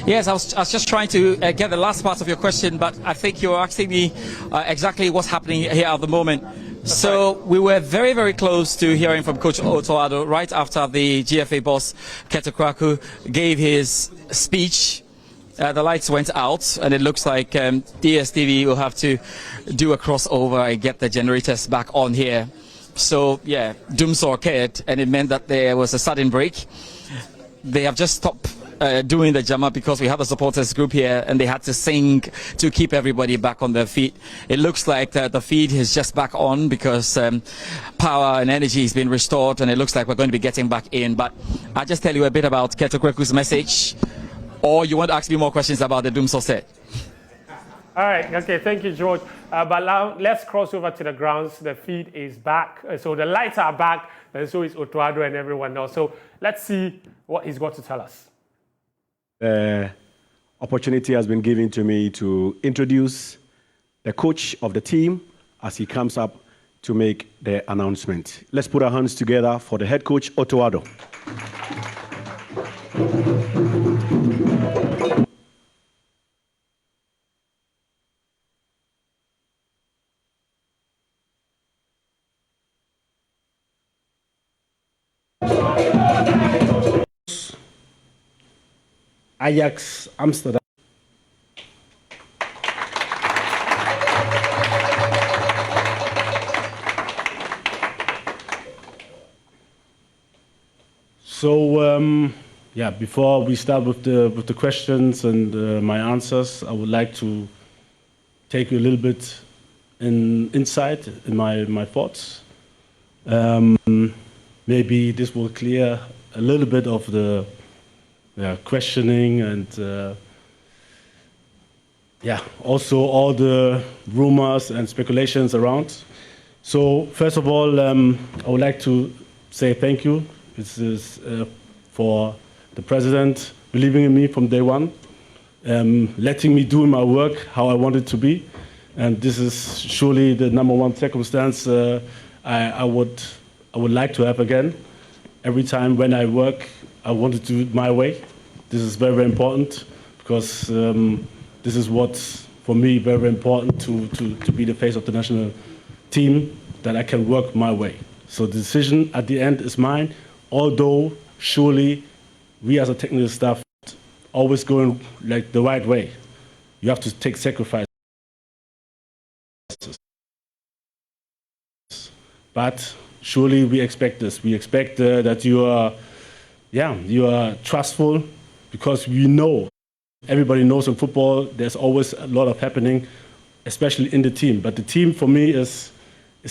Yes, I was just trying to get the last part of your question, but I think you're asking me exactly what's happening here at the moment. So we were very, very close to hearing from Coach Otto Addo right after the GFA boss, Keto Kwaku, gave his speech. The lights went out, and it looks like DSTV will have to do a crossover and get the generators back on here. So, yeah, doom saw occurred, and it meant that there was a sudden break. They have just stopped doing the Jama because we have a supporters group here, and they had to sing to keep everybody back on their feet. It looks like the feed is just back on because power and energy has been restored, and it looks like we're going to be getting back in. But I'll just tell you a bit about Keto Kwaku's message, or you want to ask me more questions about the doom saw set? All right, okay, thank you, George. But now let's cross over to the grounds. The feed is back, so the lights are back, and so is Otto Addo and everyone else. So let's see what he's got to tell us. The opportunity has been given to me to introduce the coach of the team as he comes up to make the announcement. Let's put our hands together for the head coach, Otto Addo. Ajax Amsterdam. So yeah, before we start with the questions and my answers, I would like to take you a little bit inside in my thoughts. Maybe this will clear a little bit of the questioning and also all the rumors and speculations around. So first of all, I would like to say thank you. This is for the president believing in me from day one, letting me do my work how I want it to be. And this is surely the number one circumstance I would like to have again. Every time when I work, I want to do it my way. This is very, very important because this is what's, for me, very, very important to be the face of the national team, that I can work my way. So the decision at the end is mine, although surely we as a technical staff always going like the right way. You have to take sacrifices. But surely we expect this. We expect that you are trustful, because we know, everybody knows in football, there's always a lot of happening, especially in the team. But the team for me it's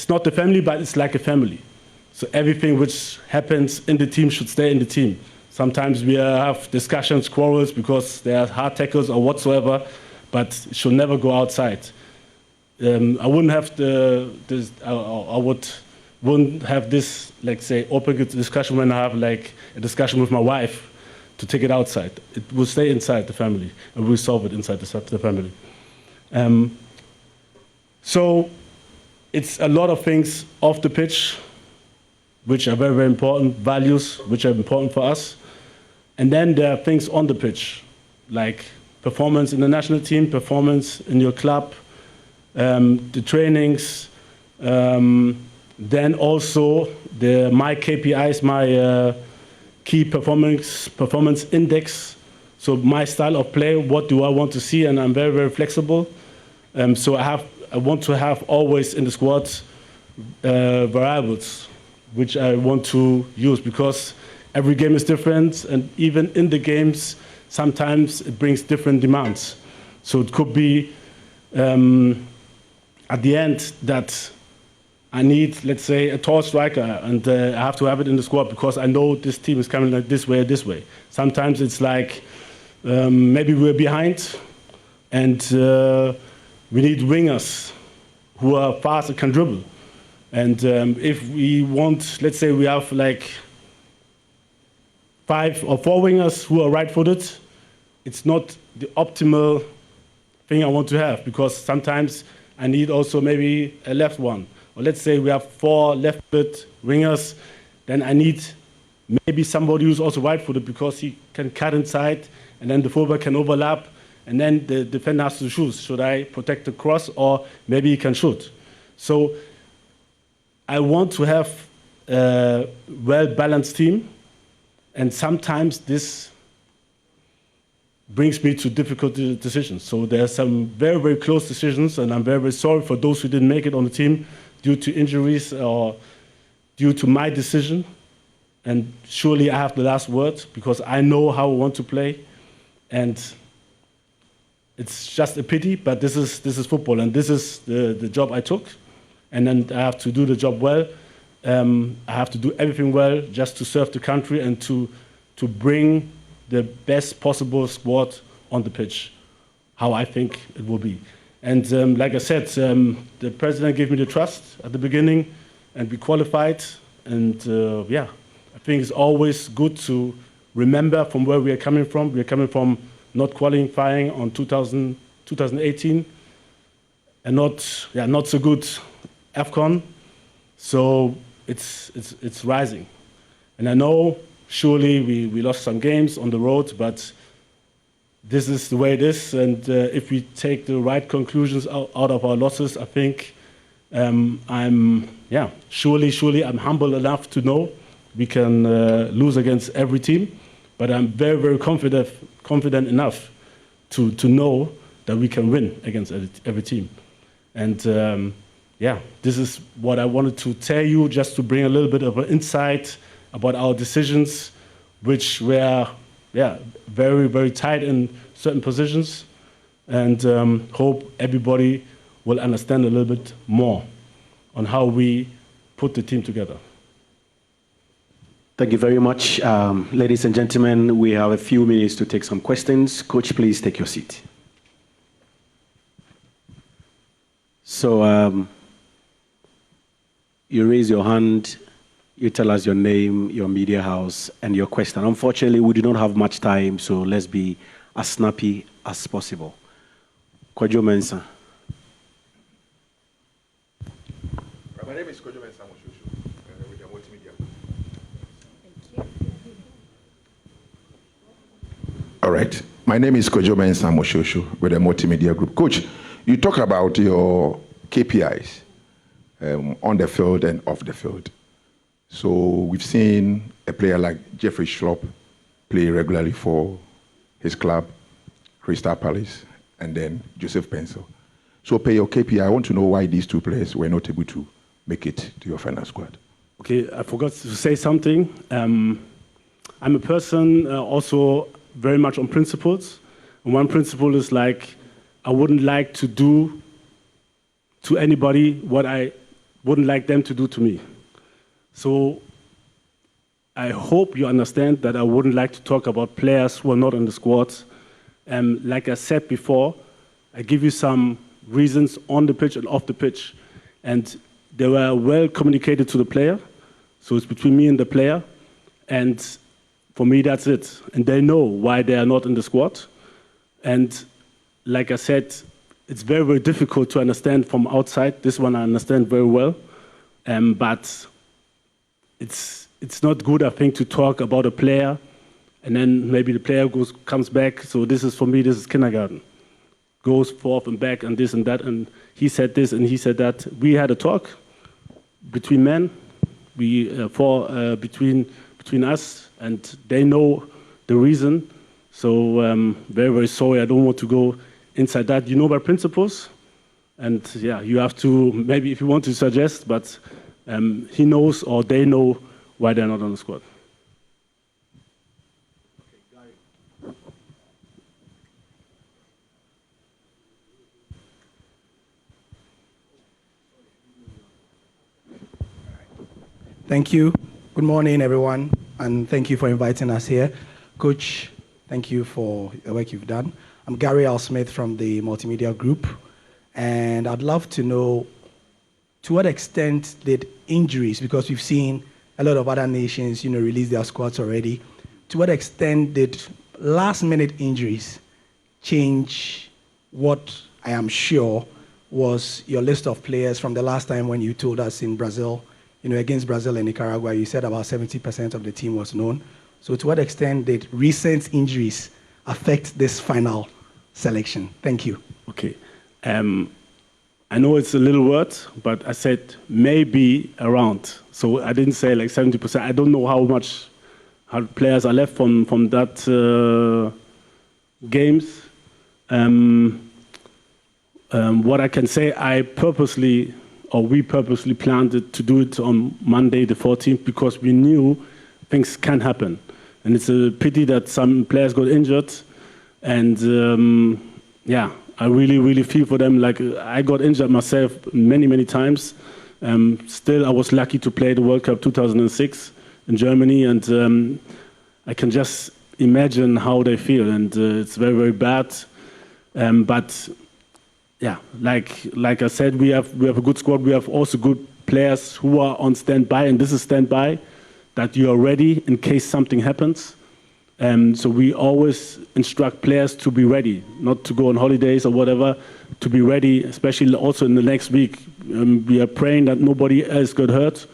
not the family, but it's like a family. So everything which happens in the team should stay in the team. Sometimes we have discussions, quarrels, because there are hard tackles or whatsoever, but it should never go outside. I wouldn't have wouldn't have this, like, say, open discussion when I have like a discussion with my wife to take it outside. It will stay inside the family, and we'll solve it inside the family. So it's a lot of things off the pitch which are very, very important, values which are important for us. And then there are things on the pitch, like performance in the national team, performance in your club, the trainings, then also my KPIs, my key performance index. So my style of play, what do I want to see? And I'm very, very flexible. So I want to have always in the squad variables which I want to use, because every game is different, and even in the games, sometimes it brings different demands. So it could be at the end that I need, let's say, a tall striker, and I have to have it in the squad because I know this team is coming like this way or this way. Sometimes it's like maybe we're behind, and we need wingers who are fast and can dribble. And if we want, let's say we have like 5 or 4 wingers who are right-footed, it's not the optimal thing I want to have, because sometimes I need also maybe a left one. Or let's say we have 4 left-footed wingers, then I need maybe somebody who's also right-footed because he can cut inside and then the fullback can overlap and then the defender has to choose. Should I protect the cross or maybe he can shoot? So I want to have a well-balanced team, and sometimes this brings me to difficult decisions. So there are some very, very close decisions, and I'm very, very sorry for those who didn't make it on the team due to injuries or due to my decision. And surely I have the last word because I know how I want to play. And it's just a pity, but this is football, and this is the job I took. And then I have to do the job well. I have to do everything well just to serve the country and to bring the best possible squad on the pitch, how I think it will be. And like I said, the president gave me the trust at the beginning, and we qualified. And yeah, I think it's always good to remember from where we are coming from. We are coming from not qualifying on 2018, and not so good AFCON. So it's rising. And I know surely we lost some games on the road, but this is the way it is. And if we take the right conclusions out of our losses, I think surely I'm humble enough to know we can lose against every team, but I'm very, very confident enough to know that we can win against every team. And this is what I wanted to tell you, just to bring a little bit of an insight about our decisions, which were very, very tight in certain positions, and hope everybody will understand a little bit more on how we put the team together. Thank you very much. Ladies and gentlemen, we have a few minutes to take some questions. Coach, please take your seat. So you raise your hand, you tell us your name, your media house, and your question. Unfortunately, we do not have much time, so let's be as snappy as possible. Kojo Mensah. My name is Kojo Mensah with the multimedia. All right. My name is Kojo Mensah Moshosho with the Multimedia Group. Coach, you talk about your KPIs on the field and off the field. So we've seen a player like Jeffrey Schlupp play regularly for his club, Crystal Palace, and then Schlupp Paintsil. So per your KPI, I want to know why these two players were not able to make it to your final squad. Okay, I forgot to say something. I'm a person also very much on principles. And one principle is like, I wouldn't like to do to anybody what I wouldn't like them to do to me. So I hope you understand that I wouldn't like to talk about players who are not in the squad. Like I said before, I give you some reasons on the pitch and off the pitch. And they were well communicated to the player. So it's between me and the player. And for me, that's it. And they know why they are not in the squad. And like I said, it's very, very difficult to understand from outside. This one I understand very well. But it's not good, I think, to talk about a player and then maybe the player comes back. So this is, for me, this is kindergarten. Goes forth and back and this and that. And he said this and he said that. We had a talk between men, between us, and they know the reason. So very, very sorry. I don't want to go inside that. You know my principles. And yeah, you have to, maybe if you want to suggest, but he knows or they know why they're not on the squad. Thank you. Good morning, everyone, and thank you for inviting us here. Coach, thank you for the work you've done. I'm Gary L. Smith from the Multimedia Group, and I'd love to know to what extent did injuries, because we've seen a lot of other nations, release their squads already, to what extent did last-minute injuries change what I am sure was your list of players from the last time when you told us in Brazil, against Brazil and Nicaragua, you said about 70% of the team was known. So to what extent did recent injuries affect this final selection? Thank you. Okay. I know it's a little word, but I said maybe around. So I didn't say like 70%. I don't know how players are left from that games. What I can say, we purposely planned it to do it on Monday the 14th because we knew things can happen. And it's a pity that some players got injured. And I really, really feel for them. Like I got injured myself many, many times. Still, I was lucky to play the World Cup 2006 in Germany. And I can just imagine how they feel. And it's very, very bad. But yeah, like I said, we have a good squad. We have also good players who are on standby, and this is standby, that you are ready in case something happens. So we always instruct players to be ready, not to go on holidays or whatever, to be ready, especially also in the next week. We are praying that nobody else got hurt.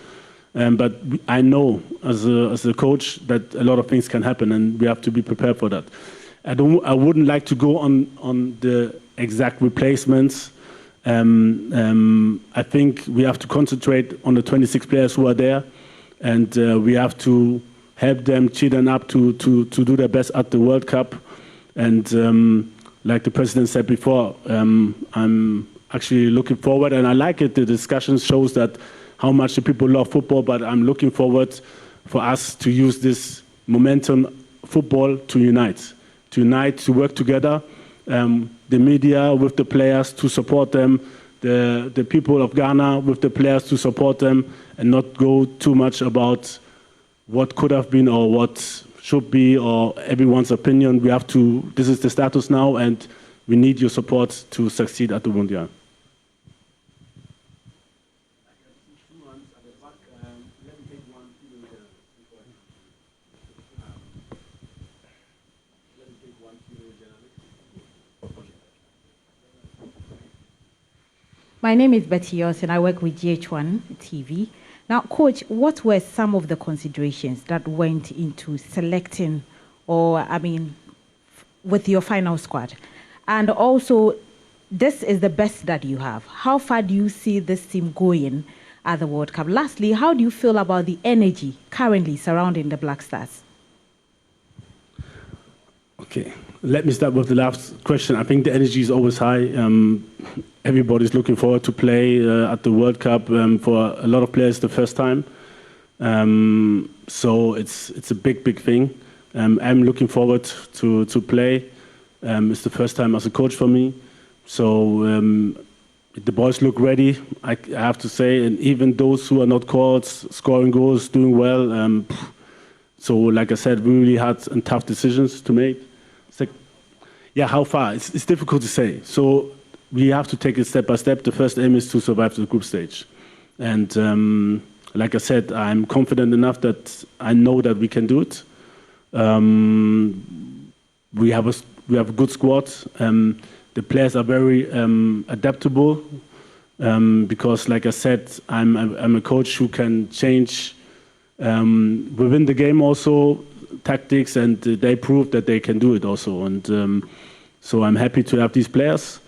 But I know as a coach that a lot of things can happen, and we have to be prepared for that. I wouldn't like to go on the exact replacements. I think we have to concentrate on the 26 players who are there, and we have to help them, cheer them up to do their best at the World Cup. And like the president said before, I'm actually looking forward, and I like it. The discussion shows that how much the people love football, but I'm looking forward for us to use this momentum football to unite, to work together. The media with the players to support them, the people of Ghana with the players to support them, and not go too much about what could have been or what should be or everyone's opinion. This is the status now, and we need your support to succeed at the Mundial. My name is Betty Yoss, and I work with GH1 TV. Now, Coach, what were some of the considerations that went into selecting, with your final squad? And also, this is the best that you have. How far do you see this team going at the World Cup? Lastly, how do you feel about the energy currently surrounding the Black Stars? Okay, let me start with the last question. I think the energy is always high. Everybody's looking forward to play at the World Cup. For a lot of players, the first time. So it's a big thing. I'm looking forward to play. It's the first time as a coach for me. So the boys look ready, I have to say, and even those who are not called, scoring goals, doing well. So like I said, we really had tough decisions to make. It's like, how far? It's difficult to say. So we have to take it step by step. The first aim is to survive the group stage. And like I said, I'm confident enough that I know that we can do it. We have a good squad. The players are very adaptable because, like I said, I'm a coach who can change within the game also tactics, and they prove that they can do it also. And so I'm happy to have these players.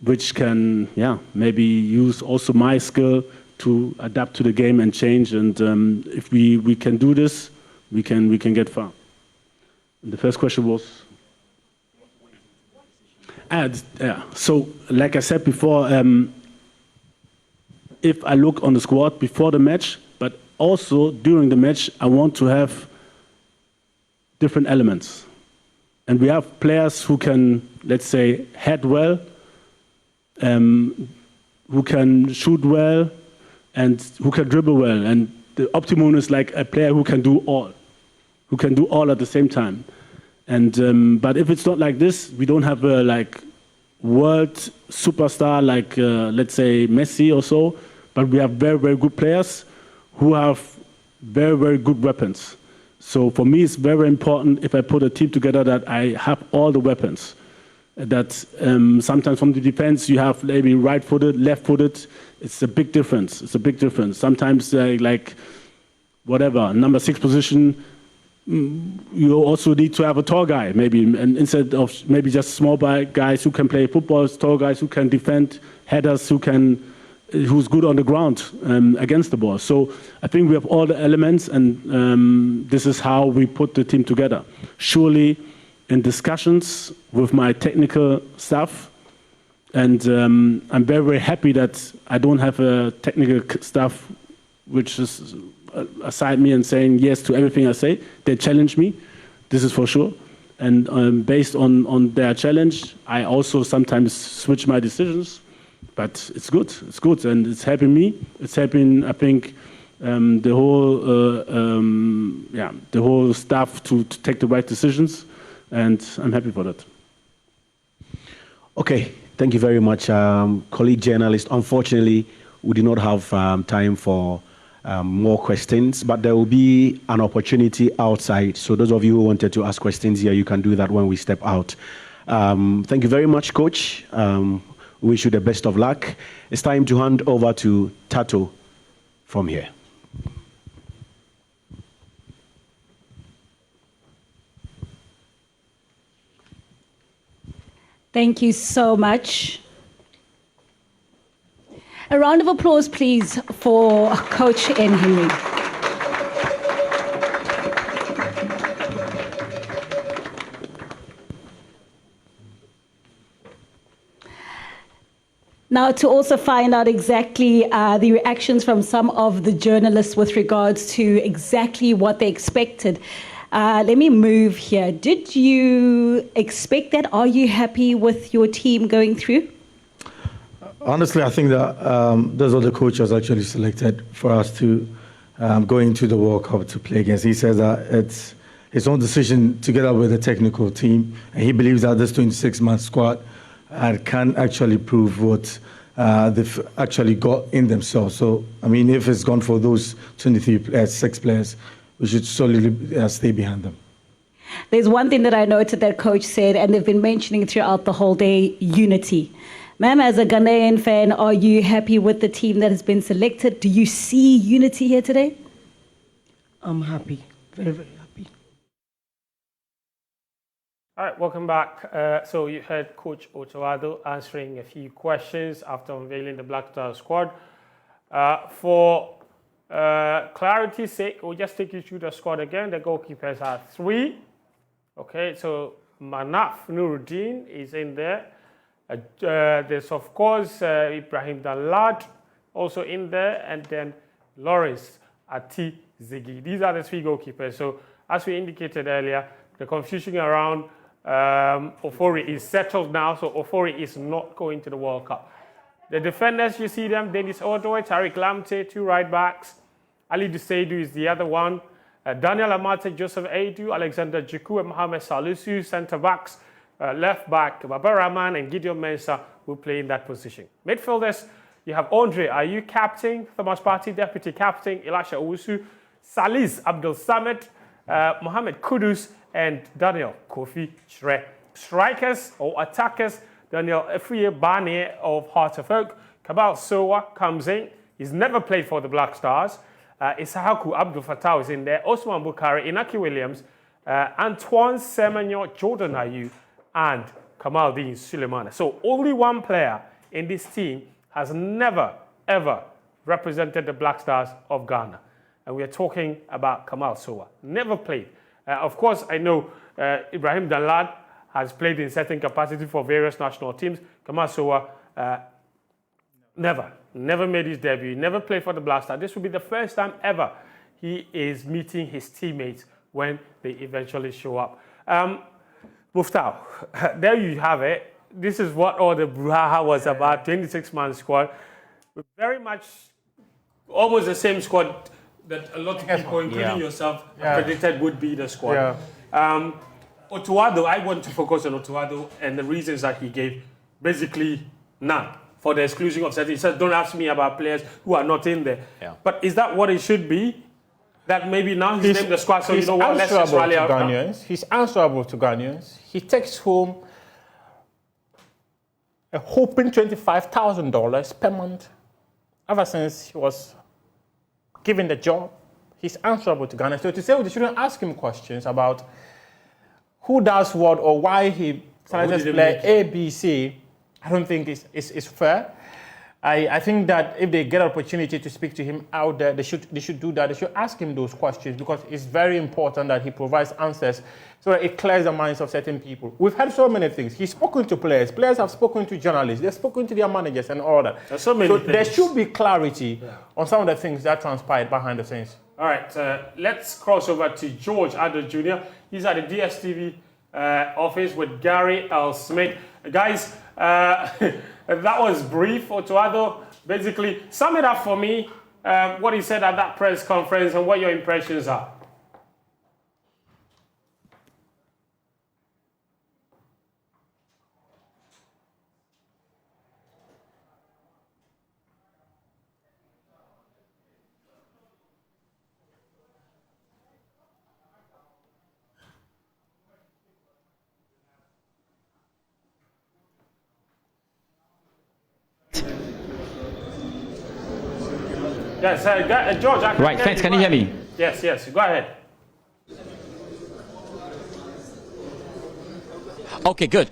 Which can, maybe use also my skill to adapt to the game and change. And if we can do this, we can get far. And the first question was? So, like I said before, if I look on the squad before the match, but also during the match, I want to have different elements. And we have players who can, let's say, head well, who can shoot well, and who can dribble well. And the optimum is like a player who can do all at the same time. And but if it's not like this, we don't have a world superstar like let's say Messi or so. But we have very, very good players who have very, very good weapons. So for me, it's very important if I put a team together that I have all the weapons. that sometimes from the defense you have maybe right-footed, left-footed. It's a big difference. It's a big difference. Sometimes like whatever, number 6 position, you also need to have a tall guy, maybe, and instead of maybe just small guys who can play football, tall guys who can defend, headers who's good on the ground against the ball. So I think we have all the elements, and this is how we put the team together. Surely in discussions with my technical staff, and I'm very, very happy that I don't have a technical staff which is aside me and saying yes to everything I say. They challenge me, this is for sure. And based on their challenge, I also sometimes switch my decisions. But it's good, and it's helping me. It's helping, I think, the whole staff to take the right decisions, and I'm happy for that. Okay, thank you very much, colleague journalist. Unfortunately, we do not have time for more questions, but there will be an opportunity outside. So those of you who wanted to ask questions here, you can do that when we step out. Thank you very much, Coach. We wish you the best of luck. It's time to hand over to Tato from here. Thank you so much. A round of applause, please, for Coach Henry. Now, to also find out exactly the reactions from some of the journalists with regards to exactly what they expected. Let me move here. Did you expect that? Are you happy with your team going through? Honestly, I think that those are the coaches actually selected for us to go into the World Cup to play against. He says that it's his own decision together with the technical team, and he believes that this 26-man squad can actually prove what they've actually got in themselves. So, I mean, if it's gone for those 6 players, we should solidly stay behind them. There's one thing that I noted that Coach said, and they've been mentioning throughout the whole day, unity. Ma'am, as a Ghanaian fan, are you happy with the team that has been selected? Do you see unity here today? I'm happy, very, very happy. All right, welcome back. So you heard Coach Otto Addo answering a few questions after unveiling the Black Star squad. For clarity's sake, we'll just take you through the squad again. The goalkeepers are 3. Okay, so Manaf Nuruddin is in there. There's, of course, Ibrahim Danlad also in there, and then Lawrence Ati Ziggy. These are the 3 goalkeepers. So, as we indicated earlier, the confusion around Ofori is settled now, so Ofori is not going to the World Cup. The defenders, you see them, Dennis Odoi, Tariq Lamte, 2 right-backs. Ali Duseidu is the other one. Daniel Amate, Joseph Aidu, Alexander Jiku, and Mohamed Salisu, centre-backs. Left back, Baba Rahman and Gideon Mensah will play in that position. Midfielders, you have Andre Ayew, captain, Thomas Partey, deputy captain, Elisha Owusu, Salis Abdul Samad, Mohamed Kudus, and Daniel Kofi Shre. Strikers or attackers, Daniel Efriye Barnieh of Heart of Oak. Kamal Sowa comes in. He's never played for the Black Stars. Isahaku Abdul Fattah is in there. Osman Bukhari, Inaki Williams, Antoine Semenyo, Jordan Ayew, and Kamaldeen Suleiman. So only one player in this team has never, ever represented the Black Stars of Ghana. And we are talking about Kamal Sowa. Never played. Of course, I know Ibrahim Danlad has played in certain capacity for various national teams. Kamal Sowa never made his debut, never played for the Black Stars. This will be the first time ever he is meeting his teammates when they eventually show up. Muftau, there you have it. This is what all the brouhaha was about, 26-man squad. Very much almost the same squad that a lot of people, including yourself, predicted would be the squad. Otto Addo, I want to focus on Otto Addo and the reasons that he gave, basically none. For the exclusion of certain, he said, don't ask me about players who are not in there. But is that what it should be? That maybe now he's named the squad, so you know what, let's just rally out. He's answerable to Ghanaians. He takes home a whopping $25,000 per month. Ever since he was given the job, he's answerable to Ghana. So to say we shouldn't ask him questions about who does what or why he decided to play A, B, C, I don't think it's fair. I think that if they get an opportunity to speak to him out there, they should do that. They should ask him those questions because it's very important that he provides answers so that it clears the minds of certain people. We've heard so many things. He's spoken to players. Players have spoken to journalists. They've spoken to their managers and all that. So there should be clarity on some of the things that transpired behind the scenes. All right, let's cross over to George Addo Jr. He's at the DSTV office with Gary L. Smith. Guys, that was brief. Otto Addo, basically, sum it up for me, what he said at that press conference and what your impressions are. Yes, George. Right, thanks. Can you hear me? Yes, go ahead. Okay, good.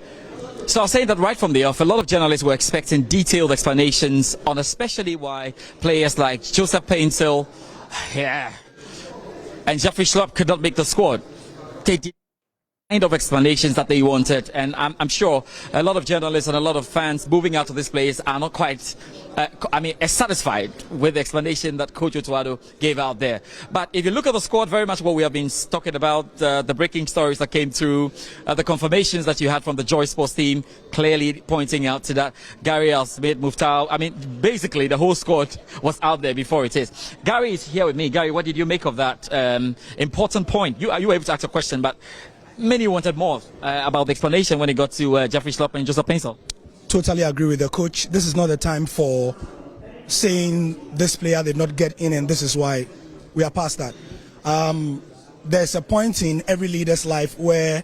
So I was saying that right from the off, a lot of journalists were expecting detailed explanations on especially why players like Schlupp Paintsil and Jeffrey Schlupp could not make the squad. They did kind of explanations that they wanted, and I'm sure a lot of journalists and a lot of fans moving out of this place are not quite satisfied with the explanation that Coach Otto Addo gave out there. But if you look at the squad, very much what we have been talking about, the breaking stories that came through, the confirmations that you had from the Joy Sports team, clearly pointing out to that. Gary L. Smith, Muftau, basically the whole squad was out there before it is. Gary is here with me. Gary, what did you make of that important point? You were able to ask a question, but many wanted more about the explanation when it got to Jeffrey Schlupp and Schlupp Paintsil. Totally agree with the coach. This is not the time for saying this player did not get in and this is why. We are past that. There's a point in every leader's life where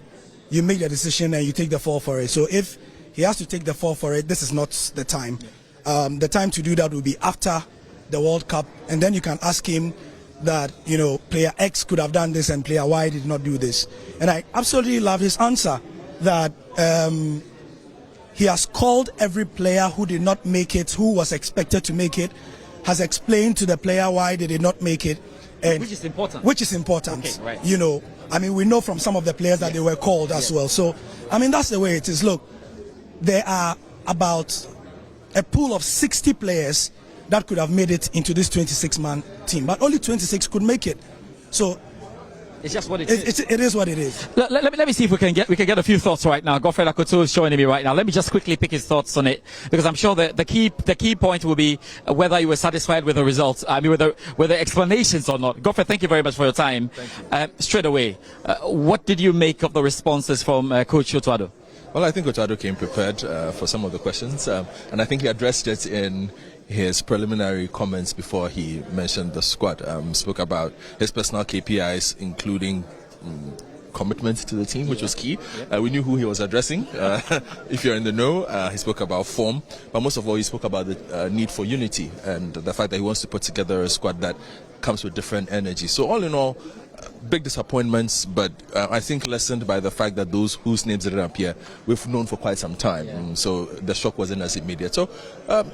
you make the decision and you take the fall for it. So if he has to take the fall for it, this is not the time. The time to do that will be after the World Cup, and then you can ask him that, player X could have done this and player Y did not do this. And I absolutely love his answer that he has called every player who did not make it, who was expected to make it, has explained to the player why they did not make it. And which is important. Okay, right. We know from some of the players that they were called as well. So, that's the way it is. Look, there are about a pool of 60 players that could have made it into this 26-man team, but only 26 could make it. So it's just what it is. It is what it is. Let me see if we can get a few thoughts right now. Godfred Akoto is joining me right now. Let me just quickly pick his thoughts on it, because I'm sure the key point will be whether you were satisfied with the results. With the explanations or not. Godfred, thank you very much for your time. Straight away, what did you make of the responses from Coach Otto Addo? Well, I think Otto Addo came prepared for some of the questions, and I think he addressed it in his preliminary comments before he mentioned the squad. Spoke about his personal KPIs, including commitment to the team, which was key. We knew who he was addressing. If you're in the know, he spoke about form, but most of all, he spoke about the need for unity and the fact that he wants to put together a squad that comes with different energy. So all in all, big disappointments, but I think lessened by the fact that those whose names didn't appear, we've known for quite some time. So the shock wasn't as immediate. So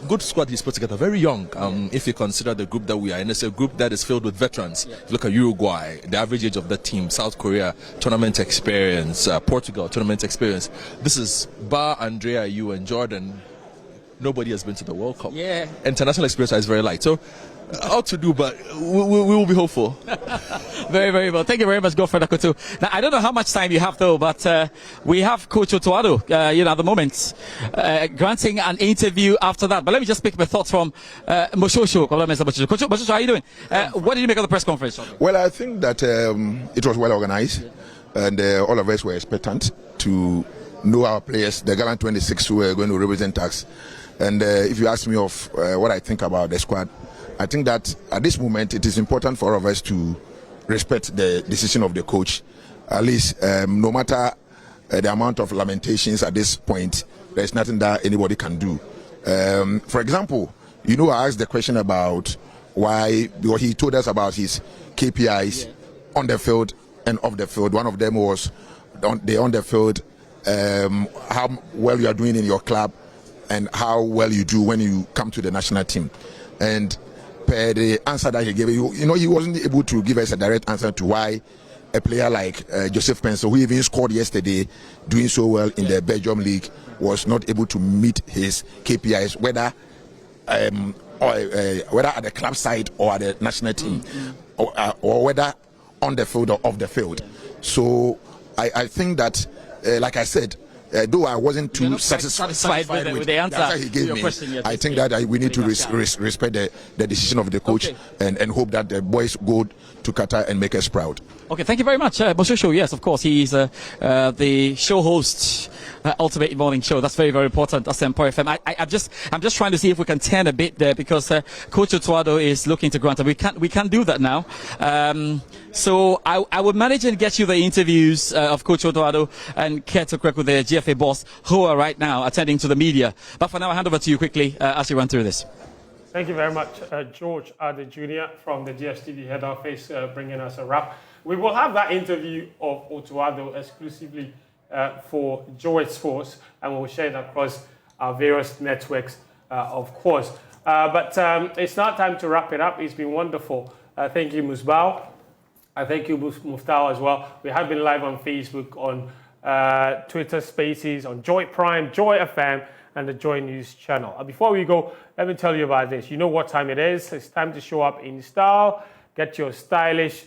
good squad he's put together, very young. If you consider the group that we are in, it's a group that is filled with veterans. Look at Uruguay, the average age of the team, South Korea, tournament experience, Portugal, tournament experience. This is bar Andrea, you and Jordan. Nobody has been to the World Cup. Yeah. International experience is very light. So out to do, but we will be hopeful. Very, very well. Thank you very much, Godfred Akoto. Now, I don't know how much time you have, though, but we have Coach Otto Addo, at the moment, granting an interview after that. But let me just pick my thoughts from Moshosho. Coach Moshosho, how are you doing? What did you make of the press conference? Well, I think that it was well organized, and all of us were expectant to know our players, the gallant 26 who were going to represent us. And if you ask me of what I think about the squad, I think that at this moment it is important for all of us to respect the decision of the coach. At least, no matter the amount of lamentations at this point, there's nothing that anybody can do. For example, I asked the question about why, because he told us about his KPIs on the field and off the field. One of them was on the field, how well you are doing in your club and how well you do when you come to the national team. And per the answer that he gave, he wasn't able to give us a direct answer to why a player like Schlupp Paintsil, who even scored yesterday, doing so well in the Belgium league, was not able to meet his KPIs, whether at the club side or at the national team, or whether on the field or off the field. So I think that, like I said, though I wasn't too satisfied with the answer he gave me, I think that we need to respect the decision of the coach, and hope that the boys go to Qatar and make us proud. Okay, thank you very much. Moshosho, yes, of course, he's the show host, Ultimate Morning Show. That's very, very important. That's Empire FM. I'm just trying to see if we can turn a bit there, because Coach Otto Addo is looking to grant, and we can't do that now. So I would manage and get you the interviews of Coach Otto Addo and Keto Krek with the GFA boss, who are right now attending to the media. But for now, I'll hand over to you quickly as you run through this. Thank you very much, George Addo Jr. from the DSTV head office, bringing us a wrap. We will have that interview of Otto Addo exclusively for Joy Sports, and we'll share it across our various networks, of course. But it's now time to wrap it up. It's been wonderful. Thank you, Musbao. Thank you, Muftao, as well. We have been live on Facebook, on Twitter Spaces, on Joy Prime, Joy FM, and the Joy News channel. Before we go, let me tell you about this. You know what time it is. It's time to show up in style. Get your stylish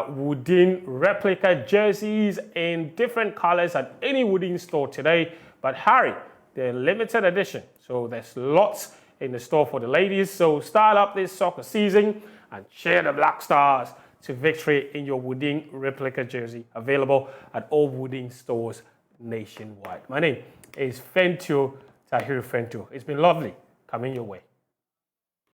wooden replica jerseys in different colors at any wooden store today. But hurry, they're limited edition. So there's lots in the store for the ladies. So style up this soccer season and cheer the Black Stars to victory in your wooden replica jersey. Available at all wooden stores nationwide. My name is Fentio Tahiru Fentio. It's been lovely coming your way.